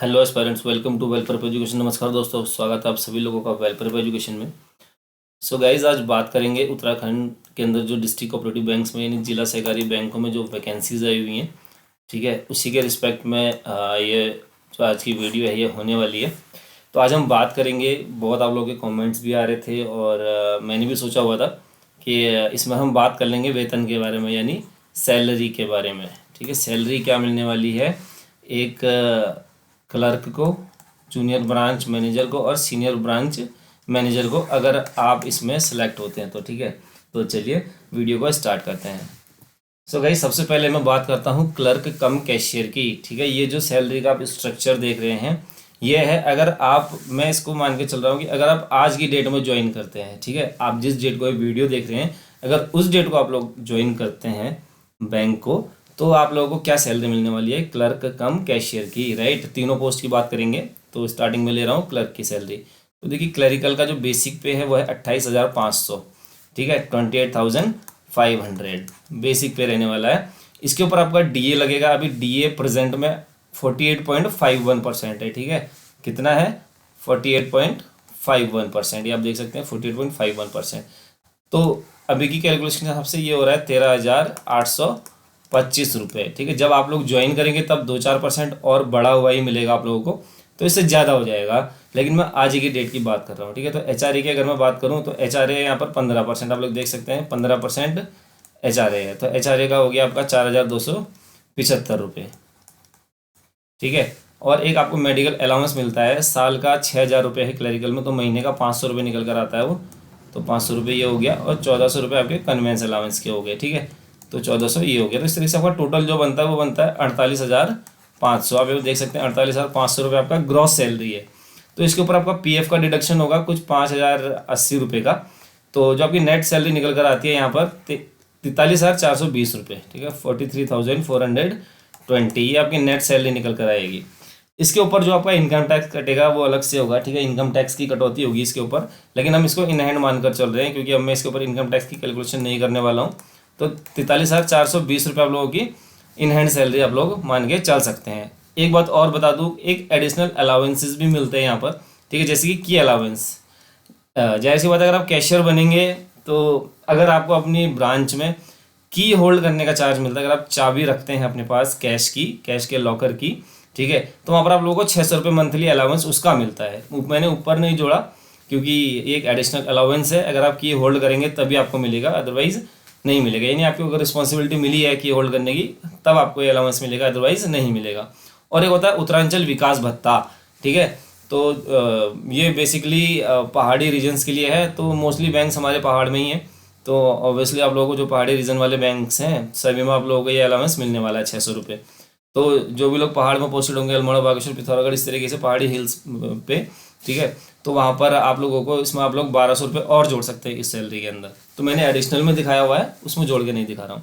Hello aspirants, welcome to Well Prep Education. नमस्कार दोस्तों, स्वागत है आप सभी लोगों का वेल प्रेप एजुकेशन में। सो गाइज, आज बात करेंगे उत्तराखंड के अंदर जो डिस्ट्रिक्ट कोऑपरेटिव बैंक्स में यानी जिला सहकारी बैंकों में जो वैकेंसीज आई हुई हैं, ठीक है, उसी के रिस्पेक्ट में ये जो आज की वीडियो है ये होने वाली है। तो आज हम बात करेंगे, बहुत आप लोगों के कमेंट्स भी आ रहे थे और मैंने भी सोचा हुआ था कि इसमें हम बात कर लेंगे वेतन के बारे में, यानी सैलरी के बारे में। ठीक है, सैलरी क्या मिलने वाली है एक क्लर्क को, जूनियर ब्रांच मैनेजर को और सीनियर ब्रांच मैनेजर को, अगर आप इसमें सेलेक्ट होते हैं तो। ठीक है, तो चलिए वीडियो को स्टार्ट करते हैं। सो गाइस, सबसे पहले मैं बात करता हूँ क्लर्क कम कैशियर की। ठीक है, ये जो सैलरी का आप स्ट्रक्चर देख रहे हैं ये है, अगर आप, मैं इसको मान के चल रहा हूँ कि अगर आप आज की डेट में ज्वाइन करते हैं, ठीक है, आप जिस डेट को ये वीडियो देख रहे हैं, अगर उस डेट को आप लोग ज्वाइन करते हैं बैंक को, तो आप लोगों को क्या सैलरी मिलने वाली है क्लर्क कम कैशियर की। राइट, तीनों पोस्ट की बात करेंगे तो स्टार्टिंग में ले रहा हूँ क्लर्क की सैलरी। तो देखिए, क्लरिकल का जो बेसिक पे है वो है 28,500। ठीक है, 28,500 बेसिक पे रहने वाला है। इसके ऊपर आपका डीए लगेगा। अभी डीए प्रेजेंट में 48.51% है। ठीक है, कितना है? 48.51%, ये आप देख सकते हैं 48.51%। तो अभी की कैलकुलेशन के हिसाब से ये हो रहा है 13,825 रुपये। ठीक है, जब आप लोग ज्वाइन करेंगे तब 2-4% और बढ़ा हुआ ही मिलेगा आप लोगों को, तो इससे ज़्यादा हो जाएगा, लेकिन मैं आज ही की डेट की बात कर रहा हूँ। ठीक है, तो एचआरए की अगर मैं बात करूँ तो एचआरए यहाँ पर 15%, आप लोग देख सकते हैं 15% एचआरए है। तो एचआरए का हो गया आपका 4,275 रुपये। ठीक है, और एक आपको मेडिकल अलाउंस मिलता है, साल का 6,000 रुपये है क्लरिकल में, तो महीने का 500 रुपये निकल कर आता है वो, तो 500 रुपये ये हो गया, और 1,400 रुपये आपके कन्वेंस अलाउंस के हो गए। ठीक है, तो 1,400 ये हो गया। तो इस तरीके से आपका टोटल जो बनता है वो बनता है 48,500। आप ये देख सकते हैं 48,500 रुपये आपका ग्रॉस सैलरी है। तो इसके ऊपर आपका पीएफ का डिडक्शन होगा कुछ 5,080 रुपये का। तो जो आपकी नेट सैलरी निकल कर आती है यहाँ पर 43,420 रुपये। ठीक है, 43,420, ये आपकी नेट सैलरी निकल कर आएगी। इसके ऊपर जो आपका इनकम टैक्स कटेगा वो अलग से होगा। ठीक है, इनकम टैक्स की कटौती होगी इसके ऊपर, लेकिन हम इसको इन हैंड मानकर चल रहे हैं क्योंकि अब मैं इसके ऊपर इनकम टैक्स की कैलकुलेशन नहीं करने वाला हूँ। तो 43,420 रुपये आप लोगों की इन हैंड सैलरी आप लोग मान के चल सकते हैं। एक बात और बता दूँ, एक एडिशनल अलाउंसेस भी मिलते हैं यहाँ पर। ठीक है, जैसे कि की अलाउंस, जाहिर सी बात है, अगर आप कैशियर बनेंगे तो अगर आपको अपनी ब्रांच में की होल्ड करने का चार्ज मिलता है, अगर आप चाबी रखते हैं अपने पास कैश की, कैश के लॉकर की, ठीक है, तो वहाँ पर आप लोगों को 600 रुपये मंथली अलाउंस उसका मिलता है। मैंने ऊपर नहीं जोड़ा क्योंकि एक एडिशनल अलाउंस है, अगर आप की होल्ड करेंगे तभी आपको मिलेगा, अदरवाइज़ नहीं मिलेगा। यानी आपको अगर रिस्पॉन्सिबिलिटी मिली है की होल्ड करने की तब आपको ये अलाउंस मिलेगा, अदरवाइज़ नहीं मिलेगा। और एक होता है उत्तरांचल विकास भत्ता। ठीक है, तो ये बेसिकली पहाड़ी रीजन्स के लिए है, तो मोस्टली बैंक्स हमारे पहाड़ में ही हैं, तो ऑब्वियसली आप लोगों को जो पहाड़ी रीजन वाले बैंक्स हैं सभी में आप लोगों को ये अलाउंस मिलने वाला है 600 रुपये। तो जो भी लोग पहाड़ में पोस्टेड होंगे, अल्मोड़ा, बागेश्वर, पिथौरागढ़, इस तरीके से पहाड़ी हिल्स पे, ठीक है, तो वहाँ पर आप लोगों को इसमें आप लोग 1,200 रुपये और जोड़ सकते हैं इस सैलरी के अंदर। तो मैंने एडिशनल में दिखाया हुआ है, उसमें जोड़ के नहीं दिखा रहा हूँ।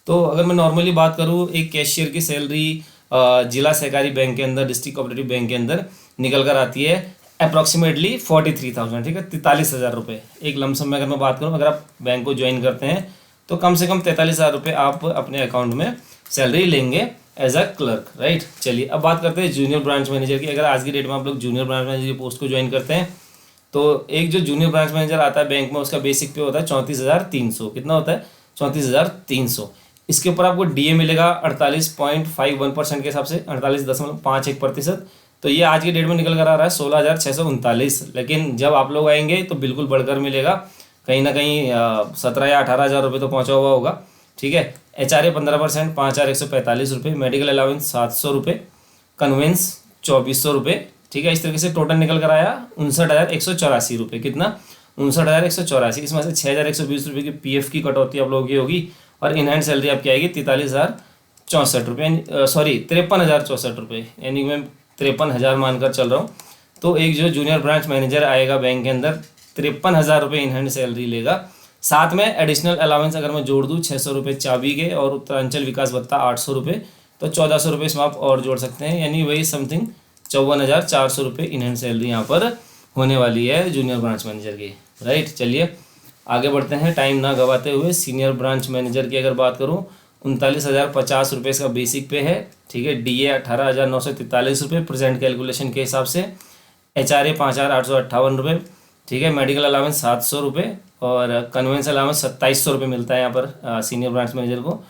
तो अगर मैं नॉर्मली बात करूँ, एक कैशियर की सैलरी जिला सहकारी बैंक के अंदर, डिस्ट्रिक्ट कोऑपरेटिव बैंक के अंदर निकल कर आती है अप्रॉक्सीमेटली 43,000। ठीक है, 43,000 रुपये एक लमसम में अगर मैं बात करूँ, अगर आप बैंक को ज्वाइन करते हैं तो कम से कम 43,000 रुपये आप अपने अकाउंट में सैलरी लेंगे एज अ क्लर्क। राइट, चलिए अब बात करते हैं जूनियर ब्रांच मैनेजर की। अगर आज की डेट में आप लोग जूनियर ब्रांच मैनेजर की पोस्ट को ज्वाइन करते हैं तो एक जो जूनियर ब्रांच मैनेजर आता है बैंक में, उसका बेसिक पे होता है 34,300। कितना होता है? 34,300। इसके ऊपर आपको डीए मिलेगा 48.51% के हिसाब से, 48.51%। तो ये आज की डेट में निकल कर आ रहा है 16,639। लेकिन जब आप लोग आएंगे तो बिल्कुल बढ़कर मिलेगा, कहीं ना कहीं 17 या 18,000 रुपये तो पहुँचा हुआ होगा। ठीक है, एचआरए 15%, 5,145 रुपये, मेडिकल अलाउंस 700 रुपये, कन्वेंस 2,400 रुपये। ठीक है, इस तरीके से टोटल निकल कर आया 59,184 रुपये। कितना? 59,184। इसमें से 6,120 रुपये की पीएफ की कटौती आप लोगों की होगी, और इन हैंड सैलरी आपकी आएगी 43,064 रुपये, सॉरी 53,064 रुपये, यानी मैं 53,000 मानकर चल रहा हूँ। तो एक जो जूनियर ब्रांच मैनेजर आएगा बैंक के अंदर 53,000 रुपये इन हैंड सैलरी लेगा। साथ में एडिशनल अलाउंस अगर मैं जोड़ दूँ 600 रुपये चाबी के, और उत्तरांचल विकास भत्ता 800 रुपये, तो 1,400 रुपये इसमें आप और जोड़ सकते हैं, यानी वही समथिंग 54,400 रुपये इन हैंड सैलरी यहाँ पर होने वाली है जूनियर ब्रांच मैनेजर की। राइट, चलिए आगे बढ़ते हैं टाइम ना गवाते हुए। सीनियर ब्रांच मैनेजर की अगर बात करूँ 39,050 रुपये इसका बेसिक पे है, ठीक है। DA 18,943 रुपये प्रेजेंट कैलकुलेशन के हिसाब से, HRA 5,858 रुपये, ठीक है। मेडिकल अलाउंस 700 रुपये और कन्वेंस अलाउंस 2,700 रुपये मिलता है यहाँ पर सीनियर ब्रांच मैनेजर को।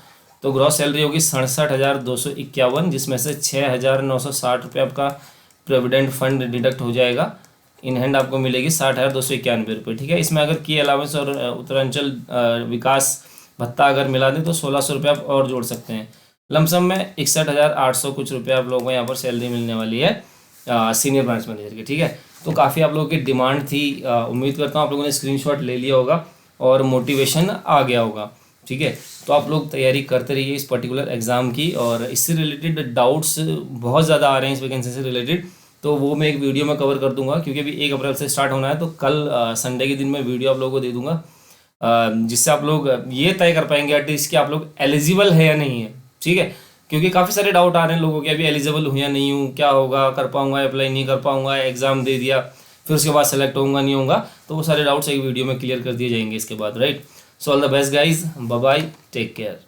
तो ग्रॉस सैलरी होगी 67,251, जिसमें से 6,960 रुपये आपका प्रोविडेंट फंड डिडक्ट हो जाएगा। इन हैंड आपको मिलेगी 60,291 रुपये, ठीक है। इसमें अगर की अलाउंस और उत्तरांचल विकास भत्ता अगर मिला दें तो 1,600 रुपये आप और जोड़ सकते हैं। लमसम में 61,800 कुछ रुपये आप लोगों को यहाँ पर सैलरी मिलने वाली है सीनियर ब्रांच मैनेजर की, ठीक है। तो काफ़ी आप लोगों की डिमांड थी, उम्मीद करता हूँ आप लोगों ने स्क्रीनशॉट ले लिया होगा और मोटिवेशन आ गया होगा, ठीक है। तो आप लोग तैयारी करते रहिए इस पर्टिकुलर एग्ज़ाम की, और इससे रिलेटेड डाउट्स बहुत ज़्यादा आ रहे हैं इस वैकेंसी से रिलेटेड, तो वो मैं एक वीडियो में कवर कर दूंगा, क्योंकि अभी 1 अप्रैल से स्टार्ट होना है। तो कल संडे के दिन मैं वीडियो आप लोगों को दे दूंगा, जिससे आप लोग ये तय कर पाएंगे एटलीस्ट कि आप लोग एलिजिबल है या नहीं है, ठीक है। क्योंकि काफ़ी सारे डाउट आ रहे हैं लोगों के, अभी एलिजिबल हूँ या नहीं हूँ, क्या होगा, कर पाऊंगा अप्लाई नहीं कर पाऊंगा, एग्ज़ाम दे दिया फिर उसके बाद सेलेक्ट होऊंगा नहीं होऊंगा, तो वो सारे डाउट्स एक वीडियो में क्लियर कर दिए जाएंगे इसके बाद, right. So all the best guys, bye bye, take care.